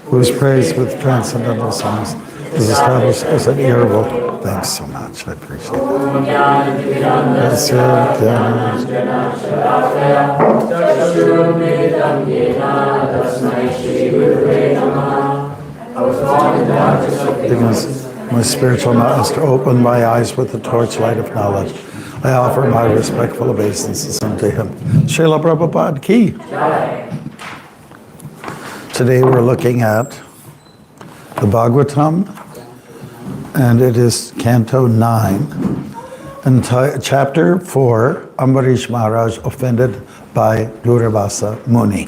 Whose praise with transcendental songs is established as an earable. Thanks so much, I appreciate it. Because my spiritual master opened my eyes with the torchlight of knowledge, I offer my respectful obeisances unto him. Srila Prabhupada Ki. Today we're looking at the Bhagavatam, and it is Canto 9, and Chapter 4, Ambarish Maharaj offended by Durvasa Muni.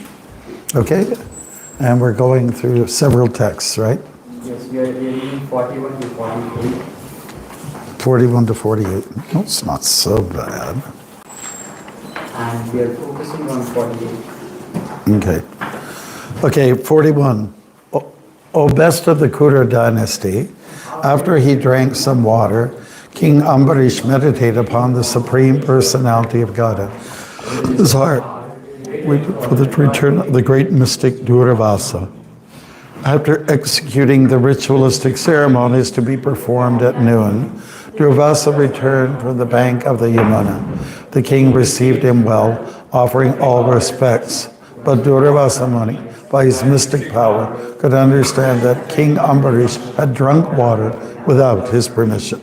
Okay? And we're going through several texts, right? Yes, we are reading 41 to 48. 41 to 48. Oh, it's not so bad. And we are focusing on 48. Okay. Okay, 41. O best of the Kura dynasty, after he drank some water, King Ambarish meditated upon the Supreme Personality of Godhead. His heart waited for the return of the great mystic Durvasa. After executing the ritualistic ceremonies to be performed at noon, Durvasa returned from the bank of the Yamuna. The king received him well, offering all respects, but Durvasa Muni, by his mystic power, could understand that King Ambarish had drunk water without his permission.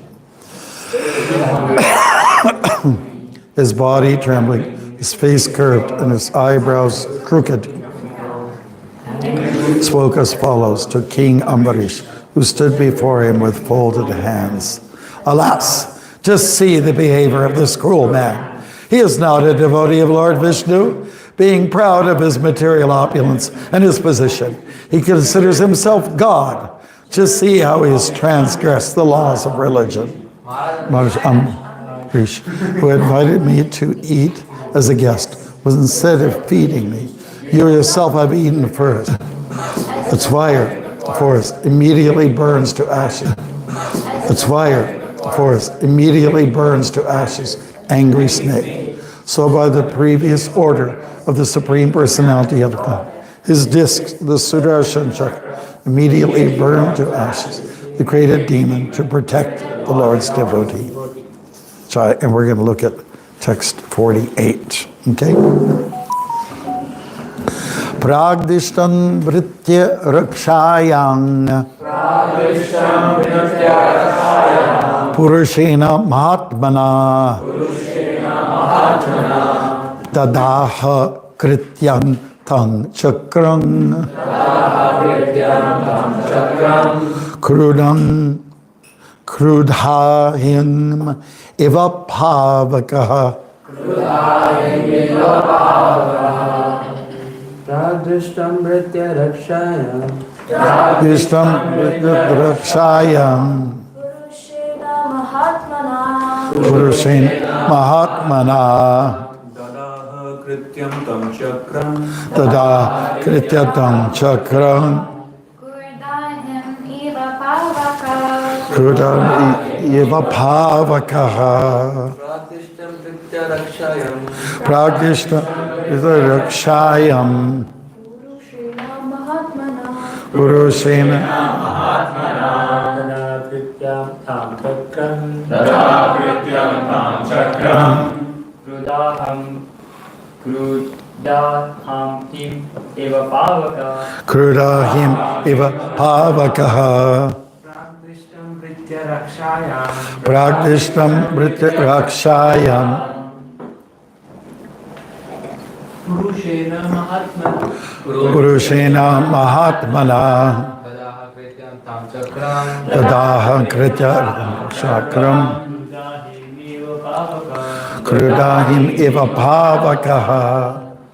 His body trembling, his face curved, and his eyebrows crooked, spoke as follows to King Ambarish, who stood before him with folded hands. Alas, just see the behavior of this cruel man. He is not a devotee of Lord Vishnu, being proud of his material opulence and his position. He considers himself God. Just see how he has transgressed the laws of religion. Maharaj Ambarish, who invited me to eat as a guest, was instead of feeding me. You yourself have eaten first. Its fire, the forest, immediately burns to ashes. Its fire, the forest, immediately burns to ashes. Angry snake. So by the previous order of the Supreme Personality of God, his disc, the Sudarshan Chakra, immediately burned to ashes, the created demon to protect the Lord's devotee. And we're going to look at text 48. Okay? Pragdishtam vritya rakshayang Purushena Mahatmana Dadaha Krityam Tang Chakram Krudhahim Iva Pavakaha Pradrishtam Vritya Rakshayam Pragdishtam vritya rakshayam Purushena Mahatmana Dadaha Krityam Tam Chakram Dadaha Krityam Tam Chakram Krudam Eva Pavakaha Pradrishtam Vritya Rakshayam Pragdishtam vritya rakshayam Purushena Krityam Tam Chakram Dadaha Krityam Tam Chakram Krudaham Daham him eva pavaka. Krudahim iva pavakaha. Pragdishtam Pritya Rakshayam. Pragdishtam Britya Rakshayam. Purushena Mahatmana. Purushena Mahatmana. Tadaha Krityam Tam Chakram. Tadaha Kritya Chakram. Krudahim iva pavakaha.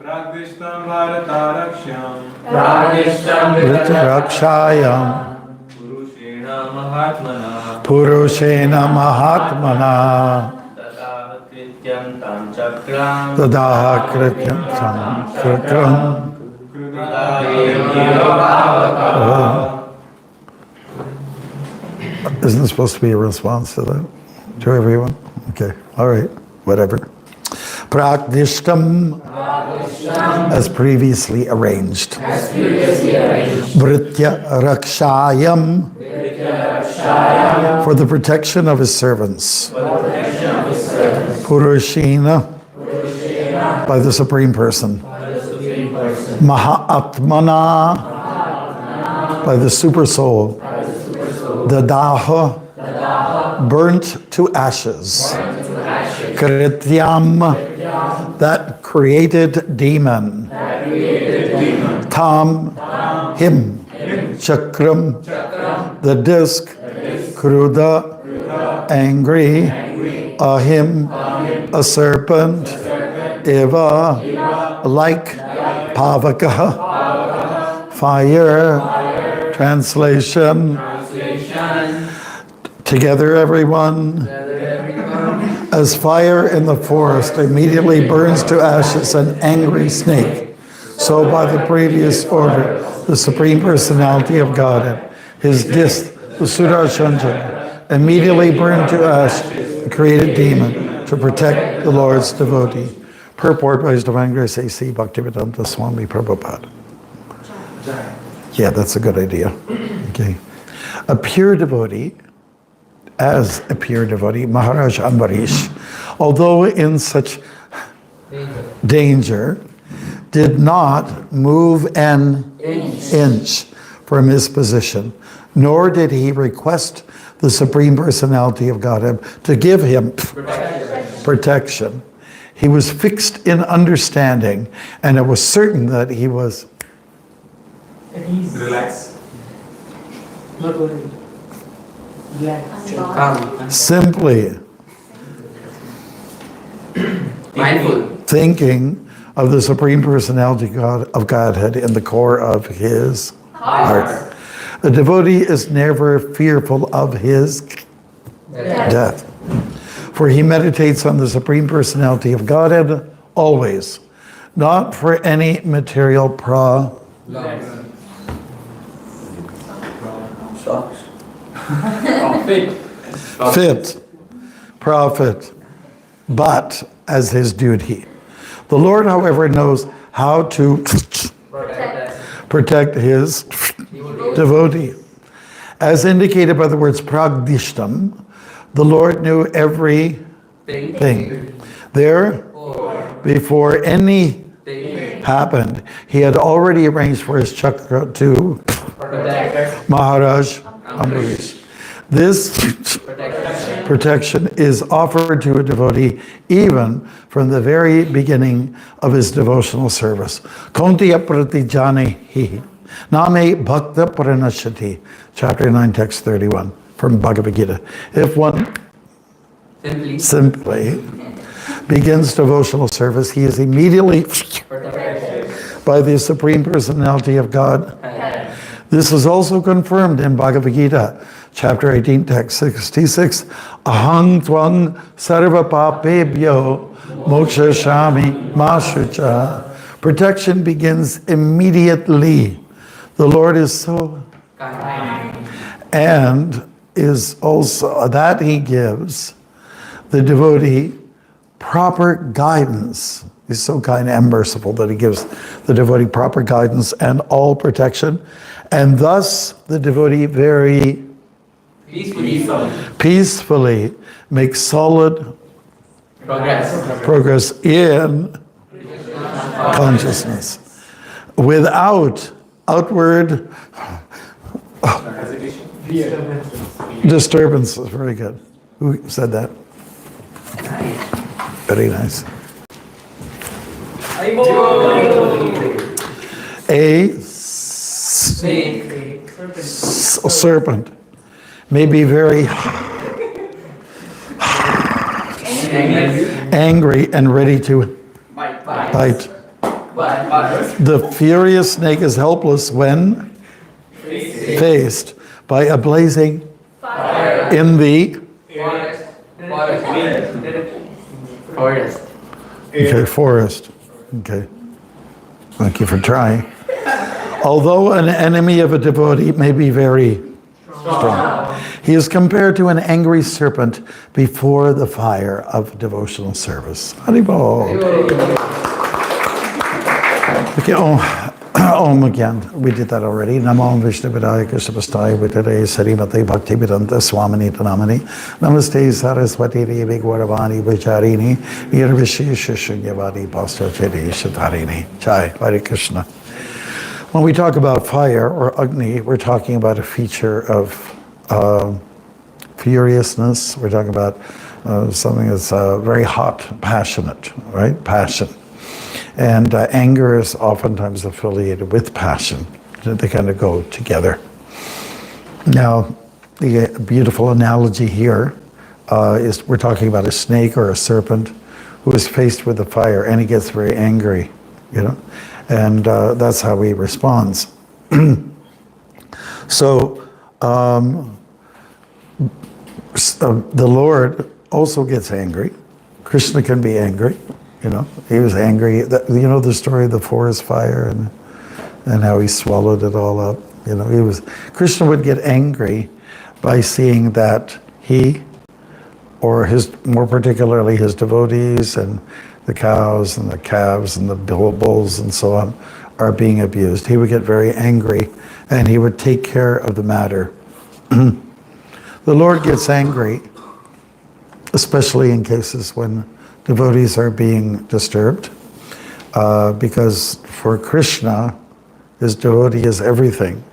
Pragdishtam Bharataraksham. Britya Rakshayam. Purushena Mahatmana. Purushena Mahatmana. Tadaha Krityam Tam Chakram. Tadaha Krityam Tam Chakram. Isn't there supposed to be a response to that? To everyone? Okay, all right, whatever. Prakdishtam, as previously arranged. Britya Rakshayam, for the protection of his servants. Purushena, by the Supreme Person. Mahatmana, by the Super Soul. Dadaha, burnt to ashes. Krityam, that created demon. Tam, him. Chakram, the disc. Kruda, angry. Ahim, a serpent. Eva, like. Pavaka, fire. Translation. Together, everyone. As fire in the forest immediately burns to ashes an angry snake, so by the previous order, the Supreme Personality of Godhead, his disc, the Sudarshanjana, immediately burned to ash the created demon to protect the Lord's devotee. Purport by His Divine Grace A.C. Bhaktivedanta Swami Prabhupada. Yeah, that's a good idea. Okay. A pure devotee, as a pure devotee, Maharaj Ambarish, although in such danger, did not move an inch from his position, nor did he request the Supreme Personality of Godhead to give him protection. He was fixed in understanding, and it was certain that he was Relax. simply Mindful. thinking of the Supreme Personality of Godhead in the core of his heart. A devotee is never fearful of his death, for he meditates on the Supreme Personality of Godhead always, not for any material profit, but as his duty. The Lord, however, knows how to protect his devotee. As indicated by the words pragdishtam, the Lord knew everything. There, before anything happened, he had already arranged for his chakra to Maharaj Ambarish. This protection is offered to a devotee even from the very beginning of his devotional service. Kontiya pratijane hi. Name bhakta pranashati. Chapter 9, text 31 from Bhagavad Gita. If one simply begins devotional service, he is immediately by the Supreme Personality of God. This is also confirmed in Bhagavad Gita, chapter 18, text 66. Ahang tvang sarva papebhyo moksha shami mashucha. Protection begins immediately. The Lord is so kind, and is also that he gives the devotee proper guidance. He's so kind and merciful that he gives the devotee proper guidance and all protection. And thus the devotee very peacefully makes solid progress in consciousness. Without outward disturbances. Very good. Who said that? Very nice. A serpent may be very angry and ready to bite. The furious snake is helpless when faced by a blazing fire in the Forest. okay, forest. Okay. Thank you for trying. Although an enemy of a devotee may be very strong, he is compared to an angry serpent before the fire of devotional service. Haribol. Okay, Om again. We did that already. Namo Vishnu Vidaya Krishna Pastaya Vitare Sarimate Bhakti Vedanta Swamini Tanamani. Namaste Saraswati Devi Gauravani Vicharini Nirvishi Shishunyavadi Pastochedi Shatarini. Jai, Hare Krishna. When we talk about fire or Agni, we're talking about a feature of furiousness. We're talking about something that's very hot, passionate, right? Passion. And anger is oftentimes affiliated with passion. They kind of go together. Now, the beautiful analogy here is we're talking about a snake or a serpent who is faced with the fire and he gets very angry, you know, and that's how he responds. So the Lord also gets angry. Krishna can be angry. You know, he was angry. You know the story of the forest fire and how he swallowed it all up. You know, Krishna would get angry by seeing that he, or more particularly his devotees and the cows and the calves and the bulls and so on, are being abused. He would get very angry and he would take care of the matter. The Lord gets angry, especially in cases when devotees are being disturbed, because for Krishna, his devotee is everything.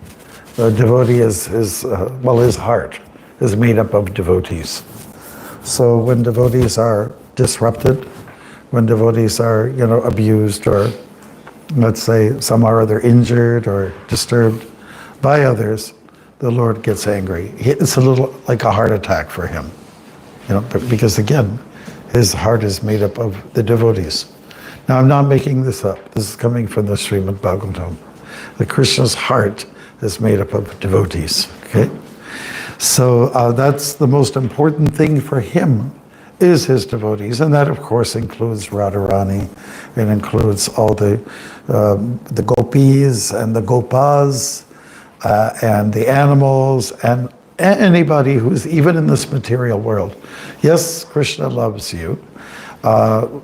The devotee is his heart is made up of devotees. So when devotees are disrupted, when devotees are, you know, abused, or let's say somehow or other injured or disturbed by others, the Lord gets angry. It's a little like a heart attack for him, you know, because again, his heart is made up of the devotees. Now, I'm not making this up. This is coming from the Srimad Bhagavatam. The Krishna's heart is made up of devotees, okay? So that's the most important thing for him, is his devotees. And that, of course, includes Radharani. It includes all the gopis and the gopas and the animals and anybody who's even in this material world. Yes, Krishna loves you,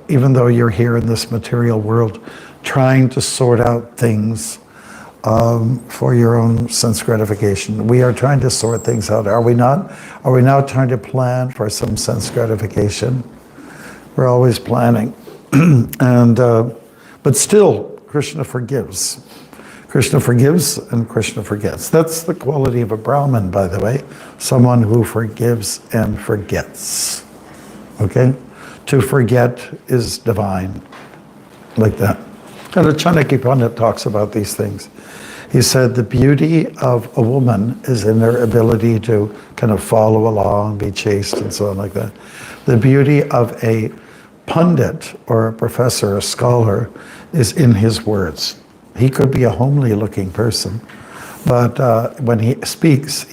even though you're here in this material world trying to sort out things for your own sense gratification. We are trying to sort things out, are we not? Are we not trying to plan for some sense gratification? We're always planning. But still, Krishna forgives. Krishna forgives and Krishna forgets. That's the quality of a Brahmin, by the way. Someone who forgives and forgets. Okay? To forget is divine. Like that. And the Chanakya Pandit talks about these things. He said the beauty of a woman is in their ability to kind of follow along, be chaste and so on like that. The beauty of a pundit or a professor, a scholar, is in his words. He could be a homely looking person, but when he speaks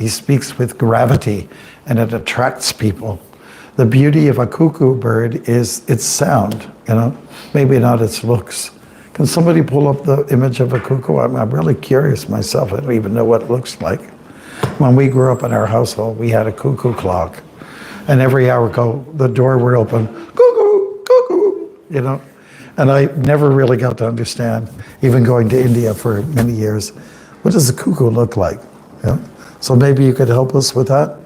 with gravity and it attracts people. The beauty of a cuckoo bird is its sound, you know, maybe not its looks. Can somebody pull up the image of a cuckoo? I'm really curious myself. I don't even know what it looks like. When we grew up in our household, we had a cuckoo clock. And every hour the door would open, cuckoo, cuckoo, you know. And I never really got to understand, even going to India for many years, what does a cuckoo look like? You know? So maybe you could help us with that.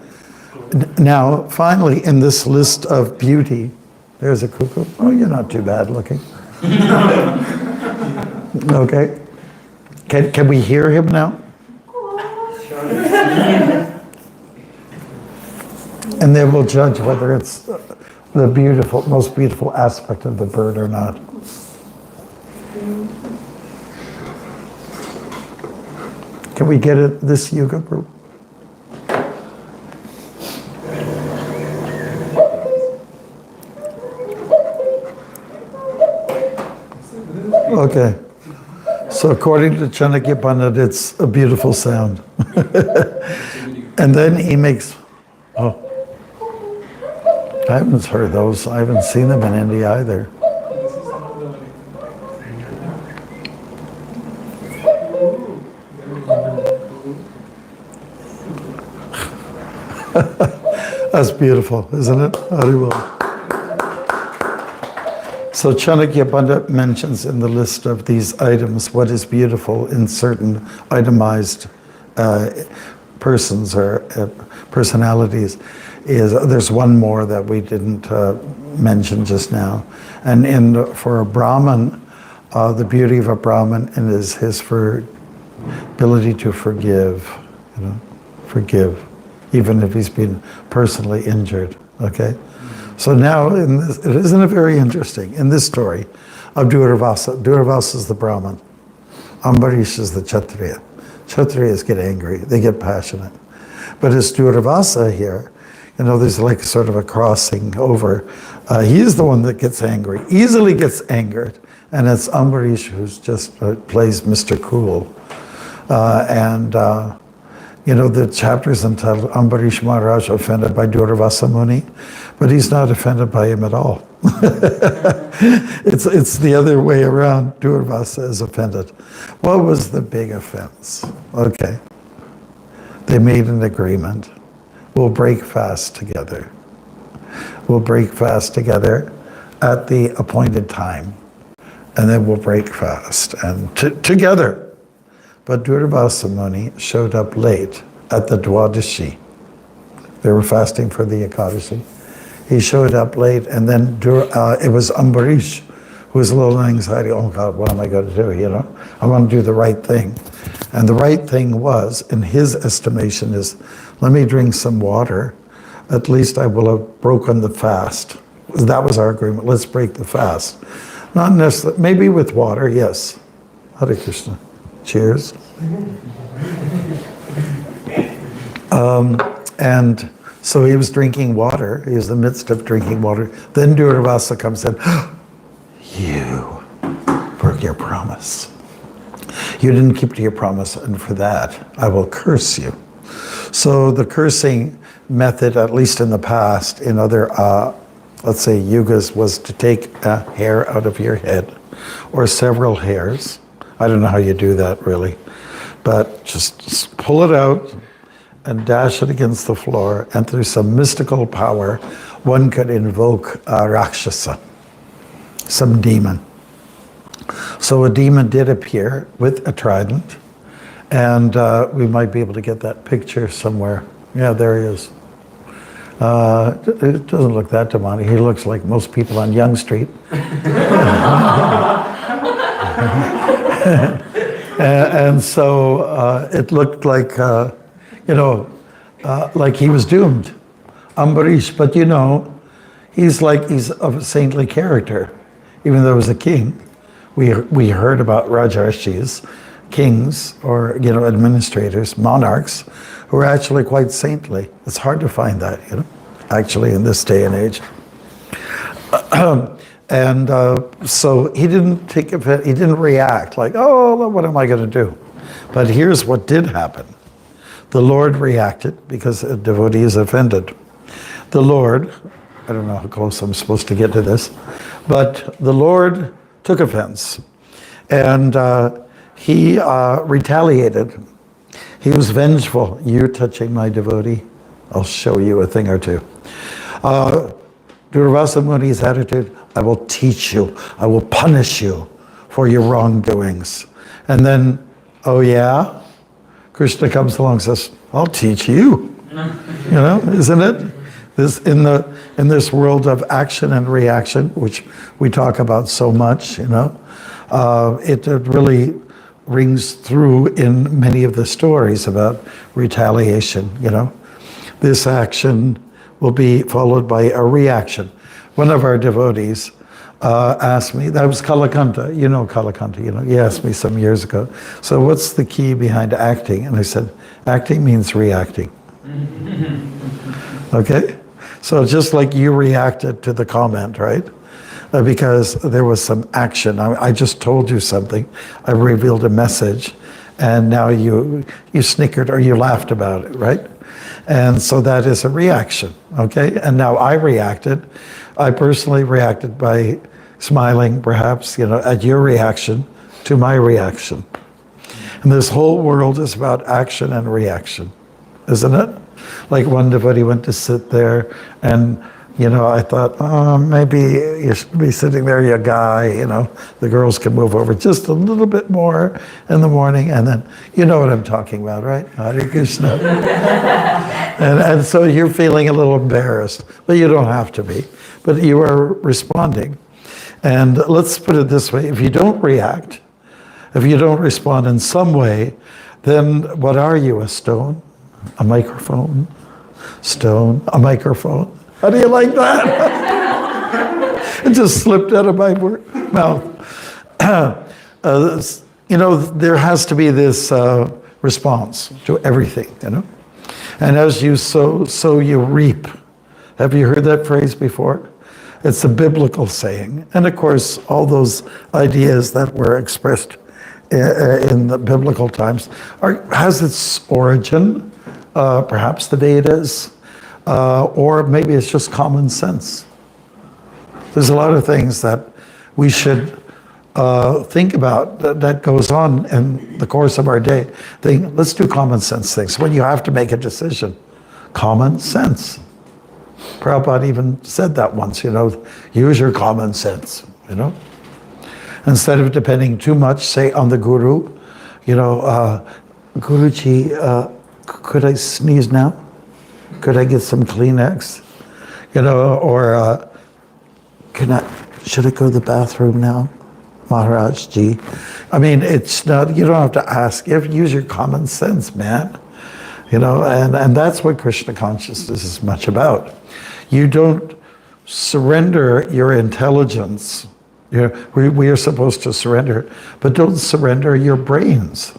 Now, finally, in this list of beauty, there's a cuckoo. Oh, you're not too bad looking. Okay. Can we hear him now? And then we'll judge whether it's the most beautiful aspect of the bird or not. Can we get it, this yuga group? Okay. So according to Chanakya Pandit, it's a beautiful sound. And then he makes, oh, I haven't heard those. I haven't seen them in India either. That's beautiful, isn't it? Very well. So Chanakya Pandit mentions in the list of these items what is beautiful in certain itemized persons or personalities. There's one more that we didn't mention just now. And for a Brahmin, the beauty of a Brahmin is his ability to forgive, forgive, even if he's been personally injured, okay? So now, isn't it very interesting, in this story of Durvasa is the Brahmin, Ambarish is the Kshatriya. Kshatriyas get angry, they get passionate. But it's Durvasa here, there's like sort of a crossing over. He's the one that gets angry, easily gets angered, and it's Ambarish who's just plays Mr. Cool. The chapter's entitled Ambarish Maharaj offended by Durvasa Muni, but he's not offended by him at all. It's the other way around. Durvasa is offended. What was the big offense? Okay. They made an agreement. We'll break fast together. We'll break fast together at the appointed time, and then we'll break fast and together. But Durvasa Muni showed up late at the Dwadashi. They were fasting for the Ekadashi. He showed up late, and then it was Ambarish who was a little anxiety. Oh God, what am I going to do? I want to do the right thing. And the right thing was, in his estimation, is let me drink some water. At least I will have broken the fast. That was our agreement. Let's break the fast. Not necessarily, maybe with water, yes. Hare Krishna. Cheers. And so he was drinking water. He was in the midst of drinking water. Then Durvasa comes in. You broke your promise. You didn't keep to your promise, and for that, I will curse you. So the cursing method, at least in the past, in other, let's say, yugas, was to take a hair out of your head, or several hairs. I don't know how you do that, really. But just pull it out and dash it against the floor, and through some mystical power, one could invoke a Rakshasa, some demon. So a demon did appear with a trident, and we might be able to get that picture somewhere. Yeah, there he is. It doesn't look that demonic. He looks like most people on Yonge Street. And so it looked like, like he was doomed, Ambarish. But he's of a saintly character, even though he was a king. We heard about Rajarshis, kings, or administrators, monarchs, who are actually quite saintly. It's hard to find that, actually in this day and age. And so he didn't take offense, he didn't react like, oh, what am I going to do? But here's what did happen. The Lord reacted because a devotee is offended. The Lord, I don't know how close I'm supposed to get to this, but the Lord took offense, and he retaliated. He was vengeful. You're touching my devotee, I'll show you a thing or two. Durvasa Muni's attitude, I will teach you, I will punish you for your wrongdoings. And then, oh yeah? Krishna comes along and says, I'll teach you. Isn't it? This in this world of action and reaction, which we talk about so much, you know, it really rings through in many of the stories about retaliation. You know, this action will be followed by a reaction. One of our devotees asked me, that was Kalakanta, you know Kalakanta, you know, he asked me some years ago, so what's the key behind acting? And I said, acting means reacting. Okay? So just like you reacted to the comment, right? Because there was some action. I just told you something. I revealed a message, and now you snickered or you laughed about it, right? And so that is a reaction, okay? And now I reacted. I personally reacted by smiling, perhaps, you know, at your reaction to my reaction. And this whole world is about action and reaction, isn't it? Like one devotee went to sit there, and, you know, I thought, oh, maybe you should be sitting there, you guy, you know, the girls can move over just a little bit more in the morning, and then, you know what I'm talking about, right? Hare Krishna. and so you're feeling a little embarrassed, but you don't have to be. But you are responding. And let's put it this way, if you don't react, if you don't respond in some way, then what are you, a stone? A microphone? Stone? A microphone? How do you like that? It just slipped out of my mouth. You know, there has to be this response to everything, you know? And as you sow, so you reap. Have you heard that phrase before? It's a biblical saying. And of course, all those ideas that were expressed in the biblical times has its origin, perhaps the Vedas, or maybe it's just common sense. There's a lot of things that we should think about that goes on in the course of our day. Let's do common sense things. When you have to make a decision, common sense. Prabhupada even said that once, you know, use your common sense, you know. Instead of depending too much, say, on the guru, you know, Guruji, could I sneeze now? Could I get some Kleenex? You know, or should I go to the bathroom now? Maharaj Ji. I mean, it's not, you don't have to ask. You have to use your common sense, man. You know, and that's what Krishna consciousness is much about. You don't surrender your intelligence. You know, we are supposed to surrender, but don't surrender your brains,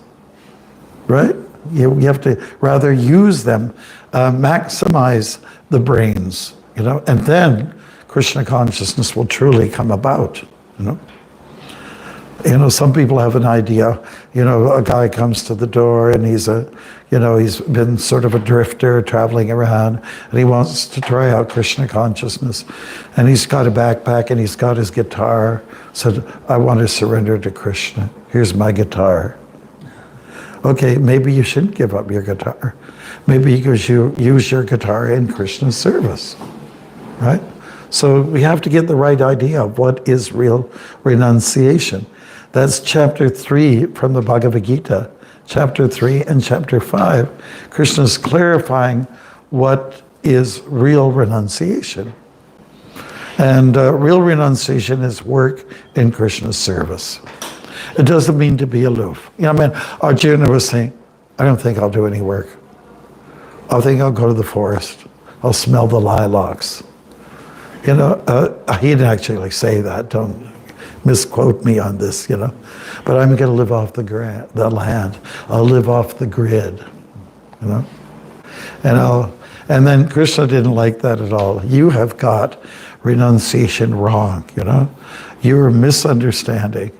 right? You have to rather use them, maximize the brains, you know, and then Krishna consciousness will truly come about, you know. You know, some people have an idea, you know, a guy comes to the door and he's been sort of a drifter traveling around, and he wants to try out Krishna consciousness. And he's got a backpack and he's got his guitar. Said, I want to surrender to Krishna. Here's my guitar. Okay, maybe you shouldn't give up your guitar. Maybe because you use your guitar in Krishna's service, right? So we have to get the right idea of what is real renunciation. That's chapter 3 from the Bhagavad Gita. Chapter 3 and chapter 5, Krishna's clarifying what is real renunciation. And real renunciation is work in Krishna's service. It doesn't mean to be aloof. You know, I mean, Arjuna was saying, I don't think I'll do any work. I think I'll go to the forest. I'll smell the lilacs. You know, he didn't actually say that. Don't misquote me on this, you know. But I'm going to live off the land. I'll live off the grid, you know. And then Krishna didn't like that at all. You have got renunciation wrong, you know. You're misunderstanding.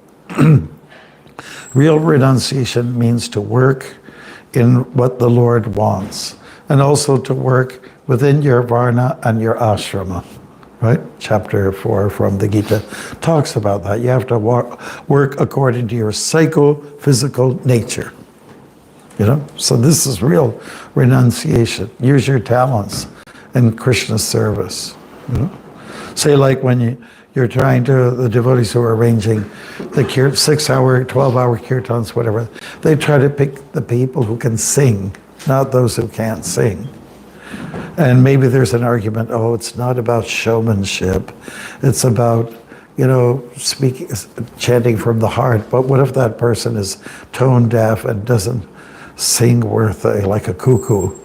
Real renunciation means to work in what the Lord wants, and also to work within your varna and your ashrama. Right? Chapter 4 from the Gita talks about that. You have to work according to your psycho-physical nature. You know? So this is real renunciation. Use your talents in Krishna's service. You know? Say like when you're trying to, the devotees who are arranging the 6-hour, 12-hour kirtans, whatever, they try to pick the people who can sing, not those who can't sing. And maybe there's an argument, oh, it's not about showmanship. It's about, speaking, chanting from the heart. But what if that person is tone deaf and doesn't sing worth like a cuckoo?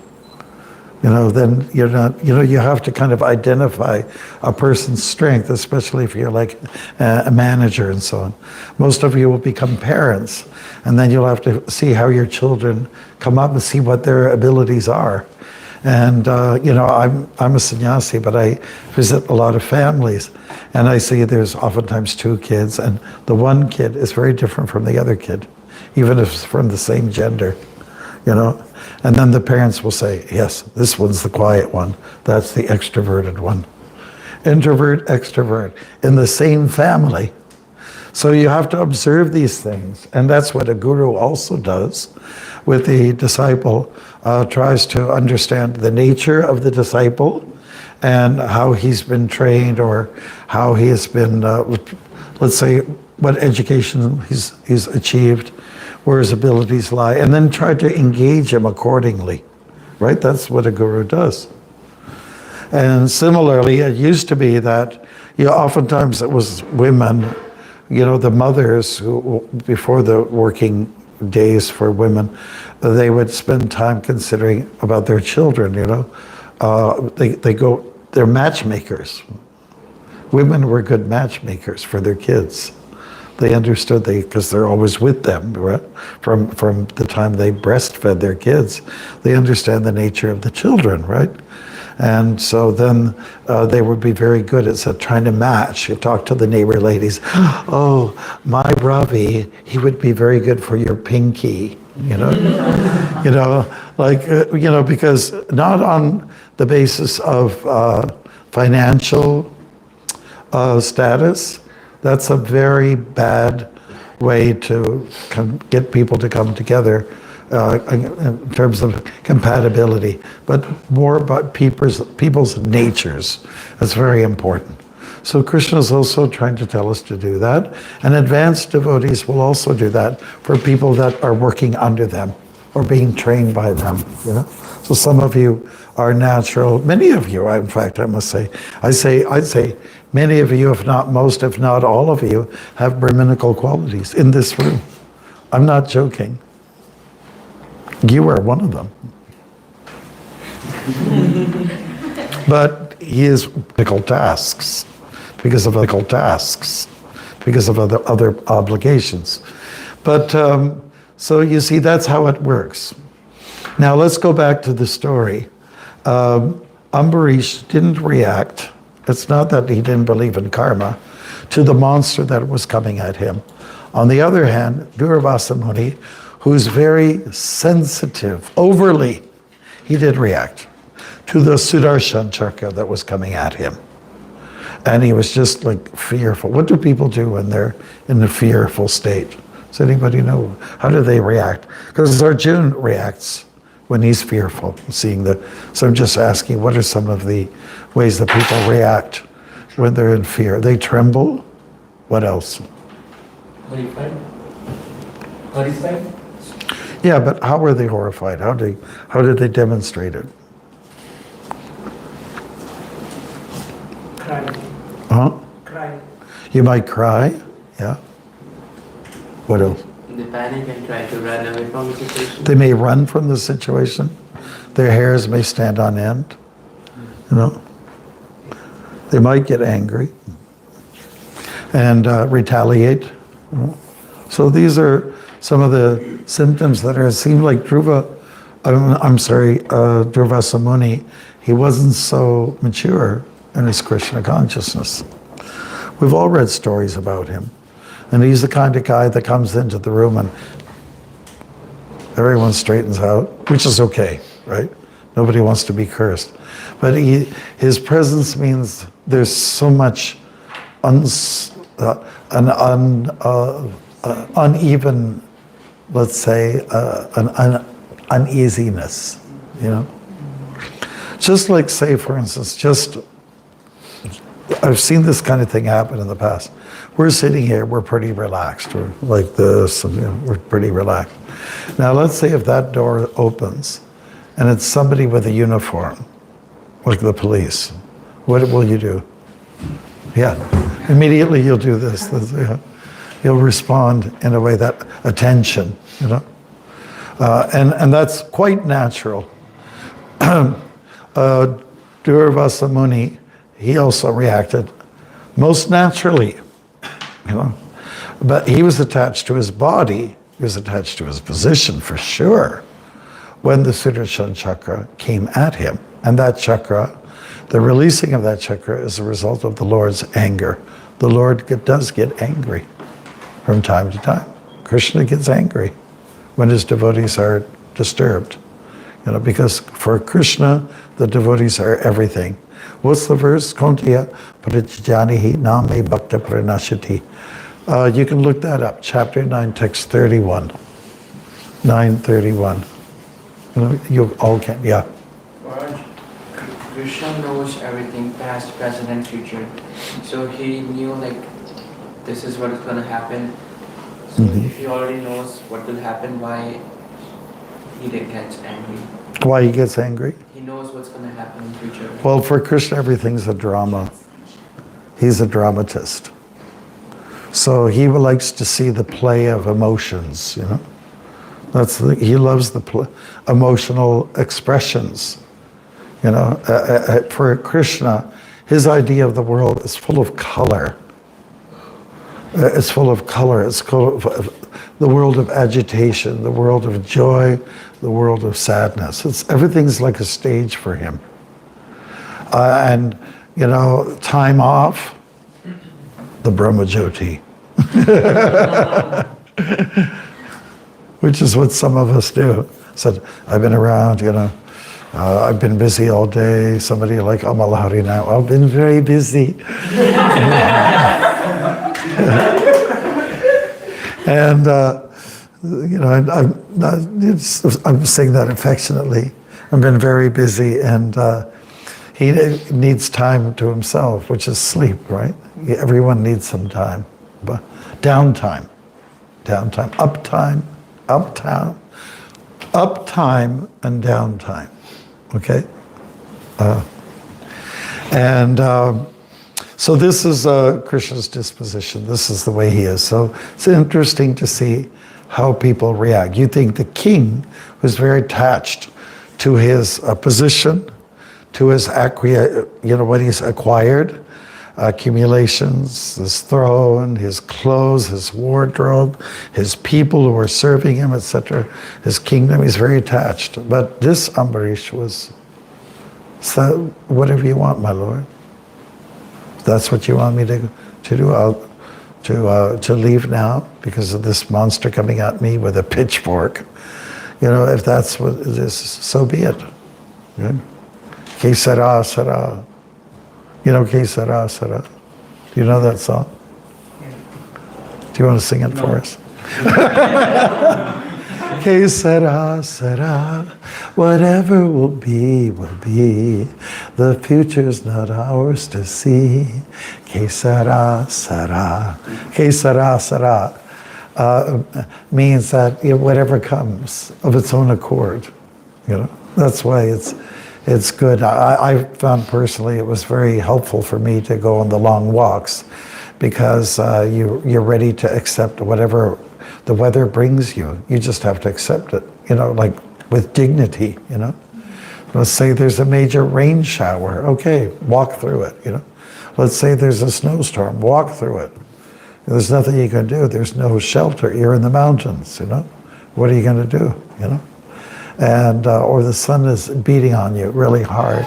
Then you're not, you have to kind of identify a person's strength, especially if you're like a manager and so on. Most of you will become parents, and then you'll have to see how your children come up and see what their abilities are. And, I'm a sannyasi, but I visit a lot of families, and I see there's oftentimes two kids, and the one kid is very different from the other kid, even if it's from the same gender, And then the parents will say, yes, this one's the quiet one. That's the extroverted one. Introvert, extrovert, in the same family. So you have to observe these things. And that's what a guru also does with the disciple, tries to understand the nature of the disciple and how he's been trained or how he has been, let's say, what education he's achieved, where his abilities lie, and then try to engage him accordingly, right? That's what a guru does. And similarly, it used to be that, oftentimes it was women, the mothers who, before the working days for women, they would spend time considering about their children, they're matchmakers. Women were good matchmakers for their kids. They understood because they're always with them, right? From the time they breastfed their kids, they understand the nature of the children, right? And so then they would be very good at trying to match. You talk to the neighbor ladies, oh, my Ravi, he would be very good for your pinky, because not on the basis of financial status. That's a very bad way to get people to come together in terms of compatibility, but more about people's natures. That's very important. So Krishna is also trying to tell us to do that, and advanced devotees will also do that for people that are working under them or being trained by them. So some of you are natural. Many of you, in fact, I must say, I'd say many of you, if not most, if not all of you, have Brahminical qualities in this room. I'm not joking. You are one of them. But he is difficult tasks because of other obligations. But so you see, that's how it works. Now let's go back to the story. Ambarish didn't react. It's not that he didn't believe in karma, to the monster that was coming at him. On the other hand, Durvasa Muni, who's very sensitive, overly, he did react to the Sudarshan Chakra that was coming at him. And he was just like fearful. What do people do when they're in a fearful state? Does anybody know? How do they react? Because Arjuna reacts when he's fearful, seeing the. So I'm just asking, what are some of the ways that people react when they're in fear? They tremble. What else? Horrified. Yeah, but how were they horrified? How did they demonstrate it? Cry. Huh? Cry. You might cry. Yeah. What else? They panic and try to run away from the situation. They may run from the situation. Their hairs may stand on end. They might get angry and retaliate. So these are some of the symptoms that seem like Durvasa Muni, he wasn't so mature in his Krishna consciousness. We've all read stories about him. And he's the kind of guy that comes into the room and everyone straightens out, which is okay, right? Nobody wants to be cursed. But his presence means there's so much uneven, let's say, an uneasiness, Just like, say, for instance, I've seen this kind of thing happen in the past. We're sitting here, we're pretty relaxed. We're like this, and we're pretty relaxed. Now let's say if that door opens and it's somebody with a uniform, like the police. What will you do? Yeah, immediately you'll do this. Yeah. You'll respond in a way that attention, you know, and that's quite natural. Durvasa Muni, he also reacted most naturally, you know, but he was attached to his body. He was attached to his position for sure when the Sudarshan chakra came at him, and that chakra. The releasing of that chakra is a result of the Lord's anger. The Lord does get angry from time to time. Krishna gets angry when his devotees are disturbed. You know, because for Krishna, the devotees are everything. What's the verse? Kontiya parichjanihi name bhakta pranashati. You can look that up. Chapter 9, text 31. 9:31. You all can, yeah. Krishna knows everything, past, present, and future. So he knew like this is what is going to happen. So if he already knows what will happen, why he gets angry? Why he gets angry? He knows what's going to happen in future. Well, for Krishna, everything's a drama. He's a dramatist. So he likes to see the play of emotions, you know. He loves the emotional expressions. You know, for Krishna, his idea of the world is full of color. It's full of color. It's full of the world of agitation, the world of joy, the world of sadness. Everything's like a stage for him. And, you know, time off, the Brahmajyoti. Which is what some of us do. Said, I've been around, you know, I've been busy all day. Somebody like Amalhari now, I've been very busy. And, you know, I'm saying that affectionately. I've been very busy, and he needs time to himself, which is sleep, right? Everyone needs some time. But downtime, uptime and downtime. Okay? So this is Krishna's disposition. This is the way he is. So it's interesting to see how people react. You think the king was very attached to his position, to his what he's acquired, accumulations, his throne, his clothes, his wardrobe, his people who were serving him, etc., his kingdom. He's very attached. But this Ambarish was, so whatever you want, my lord. If that's what you want me to do, to leave now because of this monster coming at me with a pitchfork. You know, if that's what it is, so be it. Que sera, sera. You know, que sera, sera. Do you know that song? Do you want to sing it for us? Que sera, sera. Whatever will be, will be. The future's not ours to see. Que sera, sera. Que sera, sera. Means that, you know, whatever comes of its own accord. You know, that's why it's good. I found personally it was very helpful for me to go on the long walks because you're ready to accept whatever the weather brings you. You just have to accept it, you know, like with dignity, you know. Let's say there's a major rain shower. Okay, walk through it, you know. Let's say there's a snowstorm. Walk through it. There's nothing you can do. There's no shelter. You're in the mountains, you know. What are you going to do, you know? And or the sun is beating on you really hard.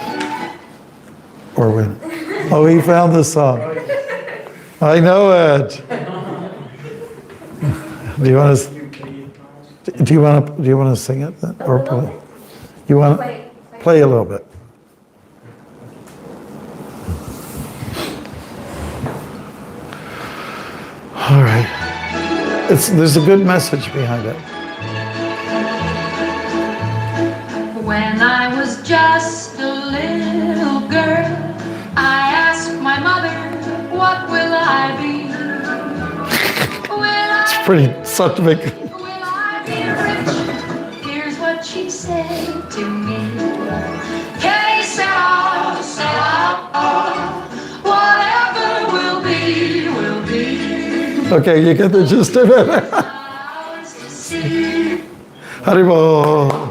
Or when, oh, he found the song. I know it. Do you want to sing it then, or play? You want to play a little bit? All right. There's a good message behind it. When I was just a little girl, I asked my mother, what will I be? It's pretty scientific. Will I be rich? Here's what she said to me. Que sera, Okay, you get the gist of it. Flowers to see. Haribol.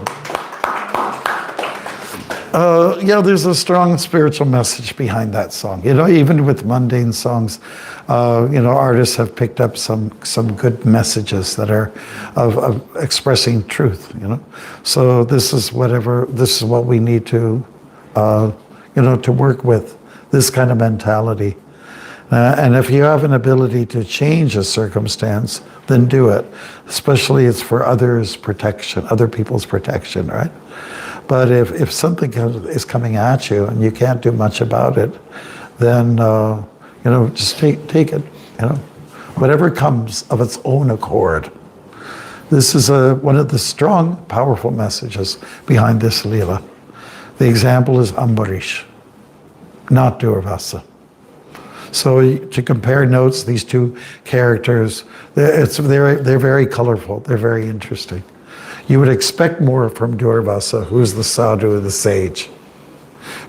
There's a strong spiritual message behind that song. Even with mundane songs, artists have picked up some good messages that are of expressing truth. So this is what we need to, to work with, this kind of mentality. And if you have an ability to change a circumstance, then do it. Especially it's for others' protection, other people's protection, right? But if something is coming at you and you can't do much about it, then just take it. Whatever comes of its own accord. This is one of the strong, powerful messages behind this Leela. The example is Ambarish, not Durvasa. So to compare notes, these two characters, they're very colorful. They're very interesting. You would expect more from Durvasa, who's the sadhu, the sage.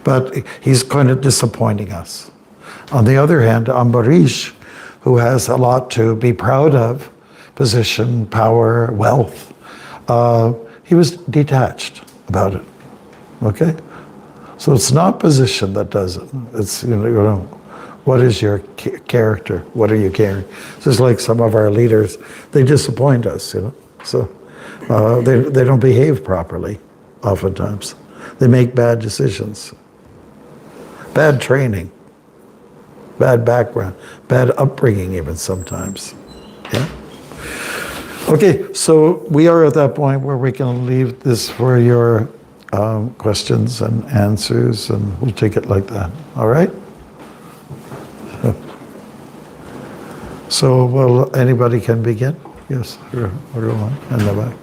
But he's kind of disappointing us. On the other hand, Ambarish, who has a lot to be proud of, position, power, wealth, he was detached about it. Okay? So it's not position that does it. It's, what is your character? What are you carrying? Just like some of our leaders, they disappoint us, So they don't behave properly, oftentimes. They make bad decisions. Bad training. Bad background. Bad upbringing even sometimes. Yeah? Okay, so we are at that point where we can leave this for your questions and answers, and we'll take it like that. All right? So, well, anybody can begin? Yes, everyone in the back.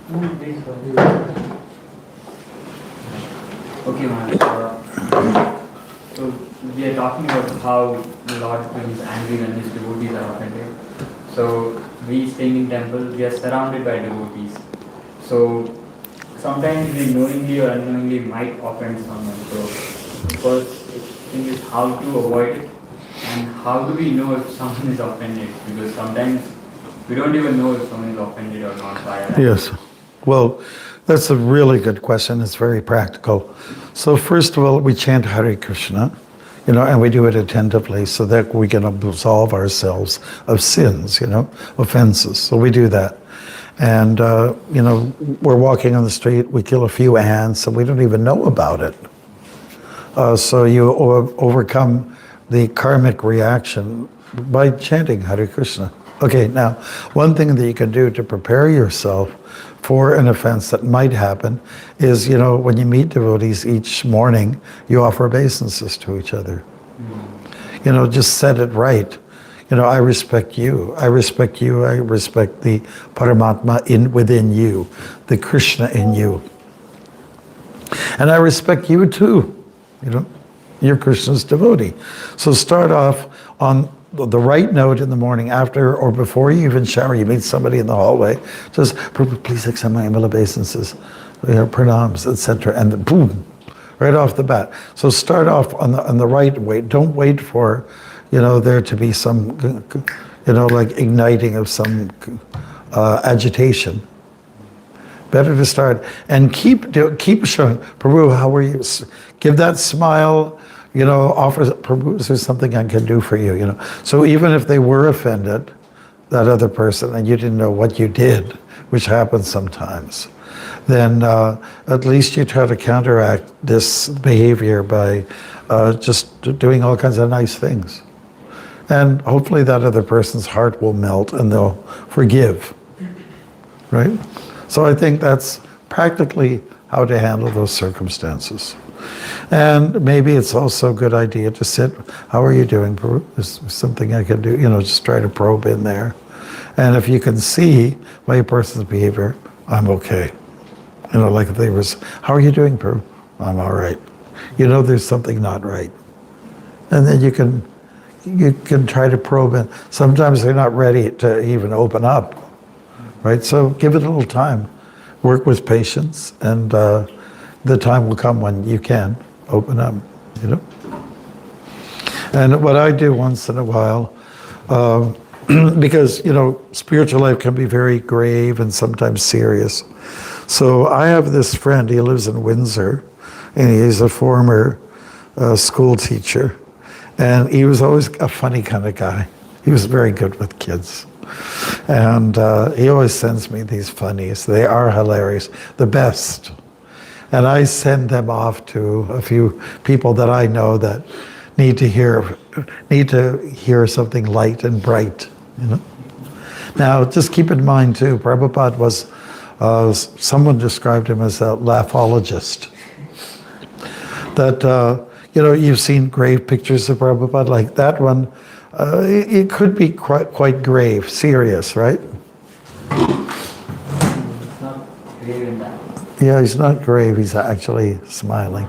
Okay, Maharaj. So we are talking about how the Lord becomes angry when his devotees are offended. So we staying in temple, we are surrounded by devotees. So sometimes we knowingly or unknowingly might offend someone. So first thing is how to avoid it, and how do we know if someone is offended? Because sometimes we don't even know if someone is offended or not by our Yes. Well, that's a really good question. It's very practical. So first of all, we chant Hare Krishna, and we do it attentively so that we can absolve ourselves of sins, offenses. So we do that. And, we're walking on the street, we kill a few ants, and we don't even know about it. So you overcome the karmic reaction by chanting Hare Krishna. Okay, now, one thing that you can do to prepare yourself for an offense that might happen is, when you meet devotees each morning, you offer obeisances to each other. Just set it right. I respect you. I respect you. I respect the Paramatma within you, the Krishna in you. And I respect you too. You're Krishna's devotee. So start off on the right note in the morning, after or before you even shower. You meet somebody in the hallway, just, please accept my humble obeisances, pranams, etc. And then boom, right off the bat. So start off on the right way. Don't wait for, there to be some, like igniting of some agitation. Better to start and keep showing, Prabhu, how are you? Give that smile. Offer, Prabhu, is there something I can do for you? So even if they were offended, that other person, and you didn't know what you did, which happens sometimes, then at least you try to counteract this behavior by just doing all kinds of nice things. And hopefully that other person's heart will melt and they'll forgive, right? So I think that's practically how to handle those circumstances. And maybe it's also a good idea to sit, how are you doing, Prabhu? Is something I can do? Just try to probe in there. And if you can see by a person's behavior, I'm okay. Like if they was, how are you doing, Prabhu? I'm all right. There's something not right. And then you can try to probe in. Sometimes they're not ready to even open up, right? So give it a little time. Work with patience, and the time will come when you can open up, And what I do once in a while, because, you know, spiritual life can be very grave and sometimes serious. So I have this friend, he lives in Windsor, and he's a former school teacher. And he was always a funny kind of guy. He was very good with kids. And he always sends me these funnies. They are hilarious, the best. And I send them off to a few people that I know that need to hear something light and bright, you know. Now, just keep in mind too, Prabhupada was, someone described him as a laughologist. That, you know, you've seen grave pictures of Prabhupada, like that one, it could be quite grave, serious, right? It's not grave in that. Yeah, he's not grave, he's actually smiling.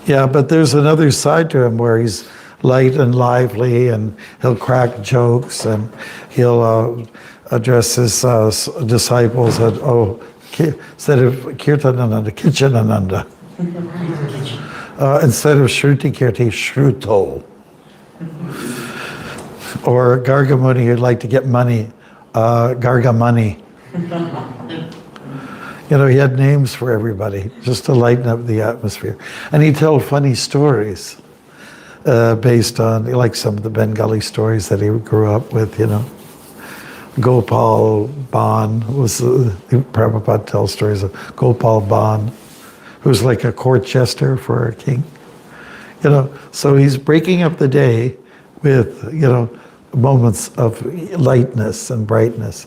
Yeah, but there's another side to him where he's light and lively, and he'll crack jokes, and he'll address his disciples at, instead of Kirtanananda, Kitchenananda. Instead of Shruti Kirti, Shruto. Or Gargamuni, who'd like to get money, Gargamani. You know, he had names for everybody, just to lighten up the atmosphere. And he'd tell funny stories based on, like some of the Bengali stories that he grew up with, you know. Gopal Ban was, Prabhupada tells stories of Gopal Ban, who's like a court jester for a king. You know, so he's breaking up the day with, you know, moments of lightness and brightness.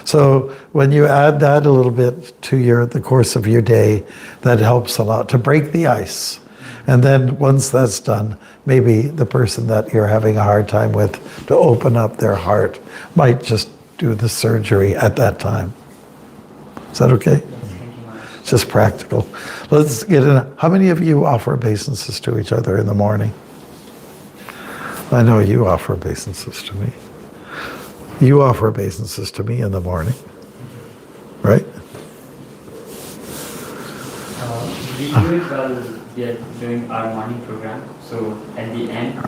So when you add that a little bit to the course of your day, that helps a lot to break the ice. And then once that's done, maybe the person that you're having a hard time with to open up their heart might just do the surgery at that time. Is that okay? Just practical. Let's get in. How many of you offer obeisances to each other in the morning? I know you offer obeisances to me. You offer obeisances to me in the morning, right? We do it while we are doing our morning program. So at the end.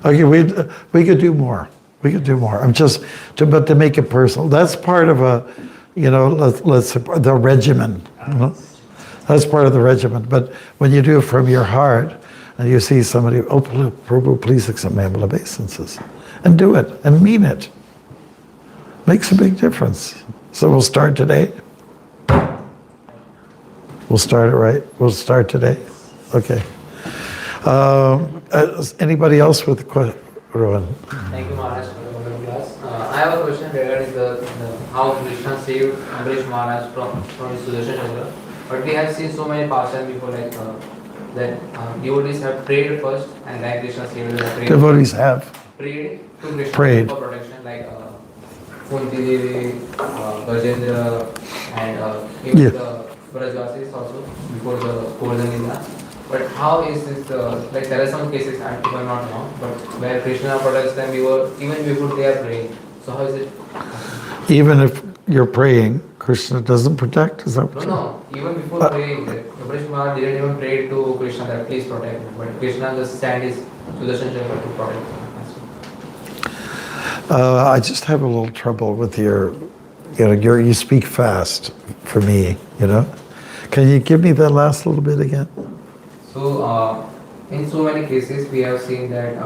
Okay, we could do more. We could do more. But to make it personal, that's part of a, you know, the regimen. You know? That's part of the regimen. But when you do it from your heart, and you see somebody, oh, Prabhu, please accept my humble obeisances. And do it, and mean it. Makes a big difference. So we'll start today. We'll start it right. We'll start today. Okay. Anybody else with a question? Rohan. Thank you, Maharaj, for the wonderful class. I have a question regarding how Krishna saved Ambarish Maharaj from his Sudarshan Chakra. But we have seen so many pastimes before, like that devotees have prayed first, and then Krishna saved them. Devotees have prayed to Krishna prayed for protection, like Kunti Devi, Gajendra, and even the Brajvasis also before the Golden Lila. But how is this? Like there are some cases, if I'm not wrong, but where Krishna protects them even before they are praying. So how is it? Even if you're praying, Krishna doesn't protect? Is that what No, even before praying, Ambarish Maharaj didn't even pray to Krishna that please protect me. But Krishna just sent his Sudarshan Chakra to protect him. I just have a little trouble with you speak fast for me, you know. Can you give me that last little bit again? So, in so many cases, we have seen that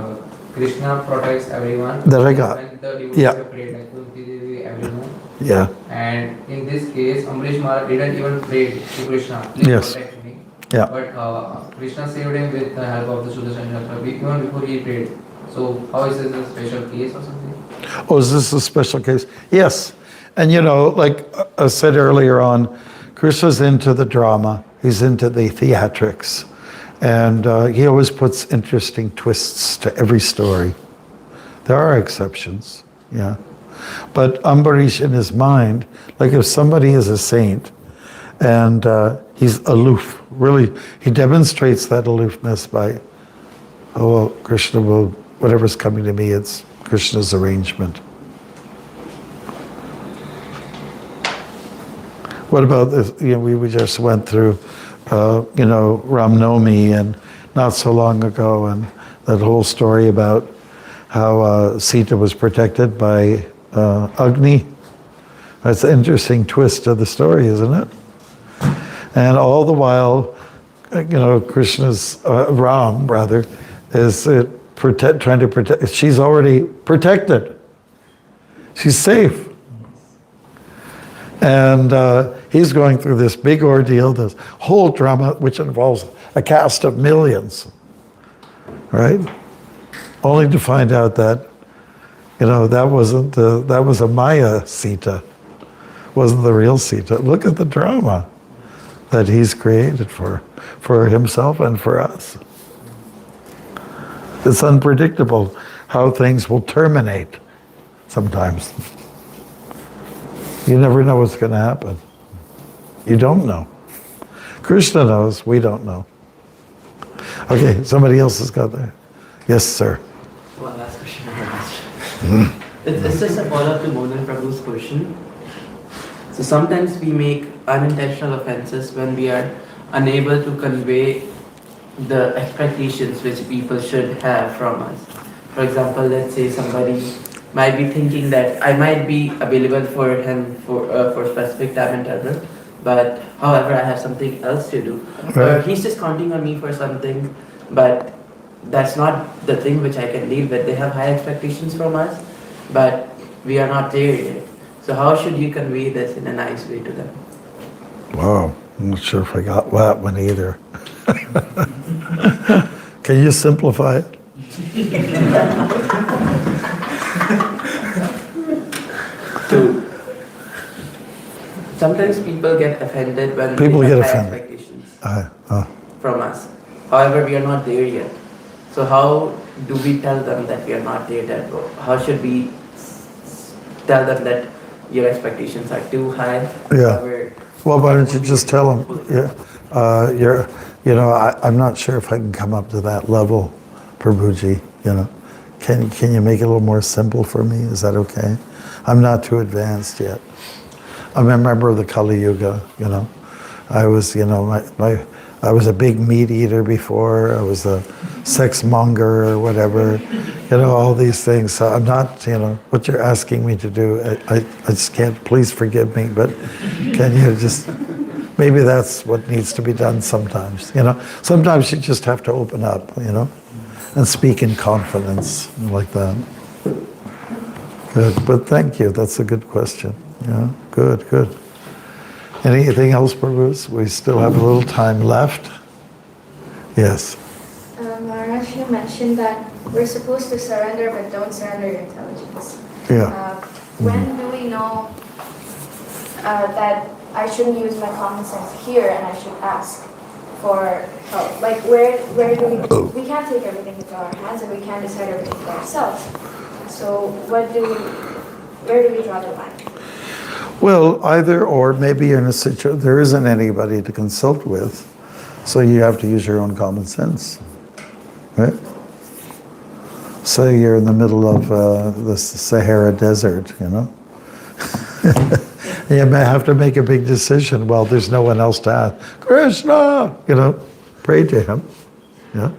Krishna protects everyone. That I got. When the devotees have prayed, like Kunti Devi, everyone. Yeah. And in this case, Ambarish Maharaj didn't even pray to Krishna, please protect me. Yeah. But Krishna saved him with the help of the Sudarshan Chakra, even before he prayed. So, how is this a special case or something? Oh, is this a special case? Yes. And you know, like I said earlier on, Krishna's into the drama. He's into the theatrics. And he always puts interesting twists to every story. There are exceptions, yeah. But Ambarish in his mind, like if somebody is a saint and he's aloof, really, he demonstrates that aloofness by, oh, well, Krishna will, whatever's coming to me, it's Krishna's arrangement. What about this? You know, we just went through Ram Navami and not so long ago, and that whole story about how Sita was protected by Agni. That's an interesting twist of the story, isn't it? And all the while, Krishna's, Ram rather, is trying to protect, she's already protected. She's safe. And he's going through this big ordeal, this whole drama, which involves a cast of millions, right? Only to find out that, that was a Maya Sita, wasn't the real Sita. Look at the drama that he's created for himself and for us. It's unpredictable how things will terminate sometimes. You never know what's going to happen. You don't know. Krishna knows, we don't know. Okay, somebody else has got there. Yes, sir. One last question. It's just a follow-up to Mohan Prabhu's question. So sometimes we make unintentional offenses when we are unable to convey the expectations which people should have from us. For example, let's say somebody might be thinking that I might be available for him for specific time and interval, but however I have something else to do. Or he's just counting on me for something, but that's not the thing which I can deal with. They have high expectations from us, but we are not there yet. So how should you convey this in a nice way to them? Wow, I'm not sure if I got that one either. Can you simplify it? Sometimes people get offended when People they get have high offended. expectations from us. However, we are not there yet. So how do we tell them that we are not there yet? How should we tell them that your expectations are too high? Yeah. Well, why don't you just tell them? Yeah, I'm not sure if I can come up to that level, Prabhuji. Can you make it a little more simple for me? Is that okay? I'm not too advanced yet. I'm a member of the Kali Yuga. I was, I was a big meat eater before. I was a sex monger or whatever. All these things. So I'm not, what you're asking me to do. I just can't. Please forgive me, but can you just? Maybe that's what needs to be done sometimes. Sometimes you just have to open up. And speak in confidence like that. Good, but thank you. That's a good question. Yeah, good. Anything else, Bruce? We still have a little time left. Yes. Maharaj, you mentioned that we're supposed to surrender, but don't surrender your intelligence. Yeah. When do we know that I shouldn't use my common sense here and I should ask for help? Like, where do we can't take everything into our hands and we can't decide everything for ourselves. So where do we draw the line? Well, either or. Maybe you're in a situation there isn't anybody to consult with, so you have to use your own common sense, right? Say you're in the middle of the Sahara Desert, You may have to make a big decision. Well, there's no one else to ask. Krishna, pray to him. Yeah,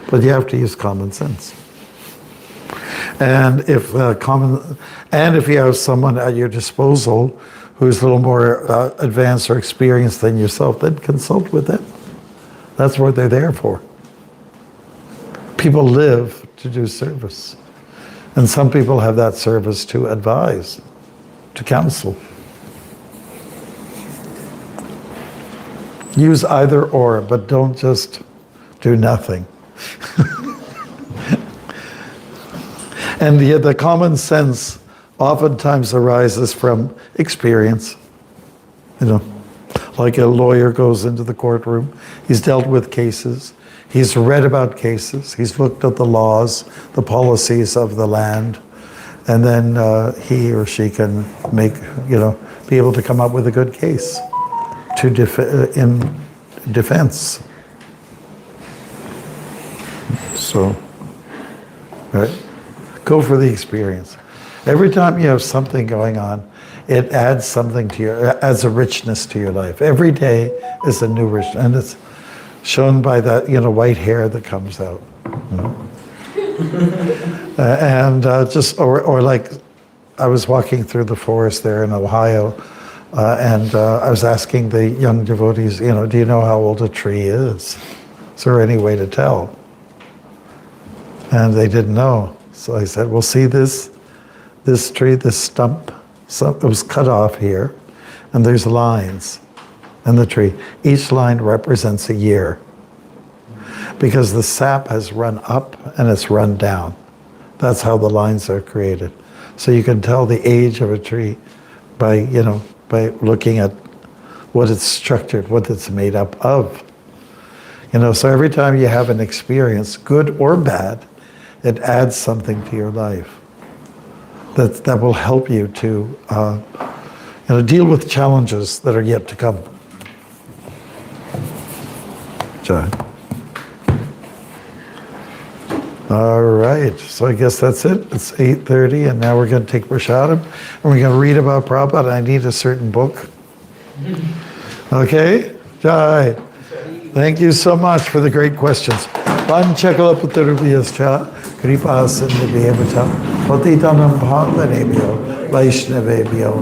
but you have to use common sense. And if you have someone at your disposal who's a little more advanced or experienced than yourself, then consult with them. That's what they're there for. People live to do service, and some people have that service to advise, to counsel. Use either or, but don't just do nothing. And yet the common sense oftentimes arises from experience. Like a lawyer goes into the courtroom, he's dealt with cases, he's read about cases, he's looked at the laws, the policies of the land, and then he or she can be able to come up with a good case in defense. So, right? Go for the experience. Every time you have something going on, it adds something adds a richness to your life. Every day is a new richness, and it's shown by that white hair that comes out. Or like, I was walking through the forest there in Ohio, and I was asking the young devotees, do you know how old a tree is? Is there any way to tell? And they didn't know. So I said, well, see this tree, this stump, it was cut off here, and there's lines in the tree. Each line represents a year, because the sap has run up and it's run down. That's how the lines are created. So you can tell the age of a tree by looking at what it's structured, what it's made up of. So every time you have an experience, good or bad, it adds something to your life that will help you to deal with challenges that are yet to come. John. All right, so I guess that's it. It's 8:30, and now we're going to take prasadam, and we're going to read about Prabhupada. I need a certain book. Okay? Jai. Thank you so much for the great questions. Panchakalapattarubhyascha kripa sindhubhyeva cha patitanam bhavanebhyo vaishnavebhyo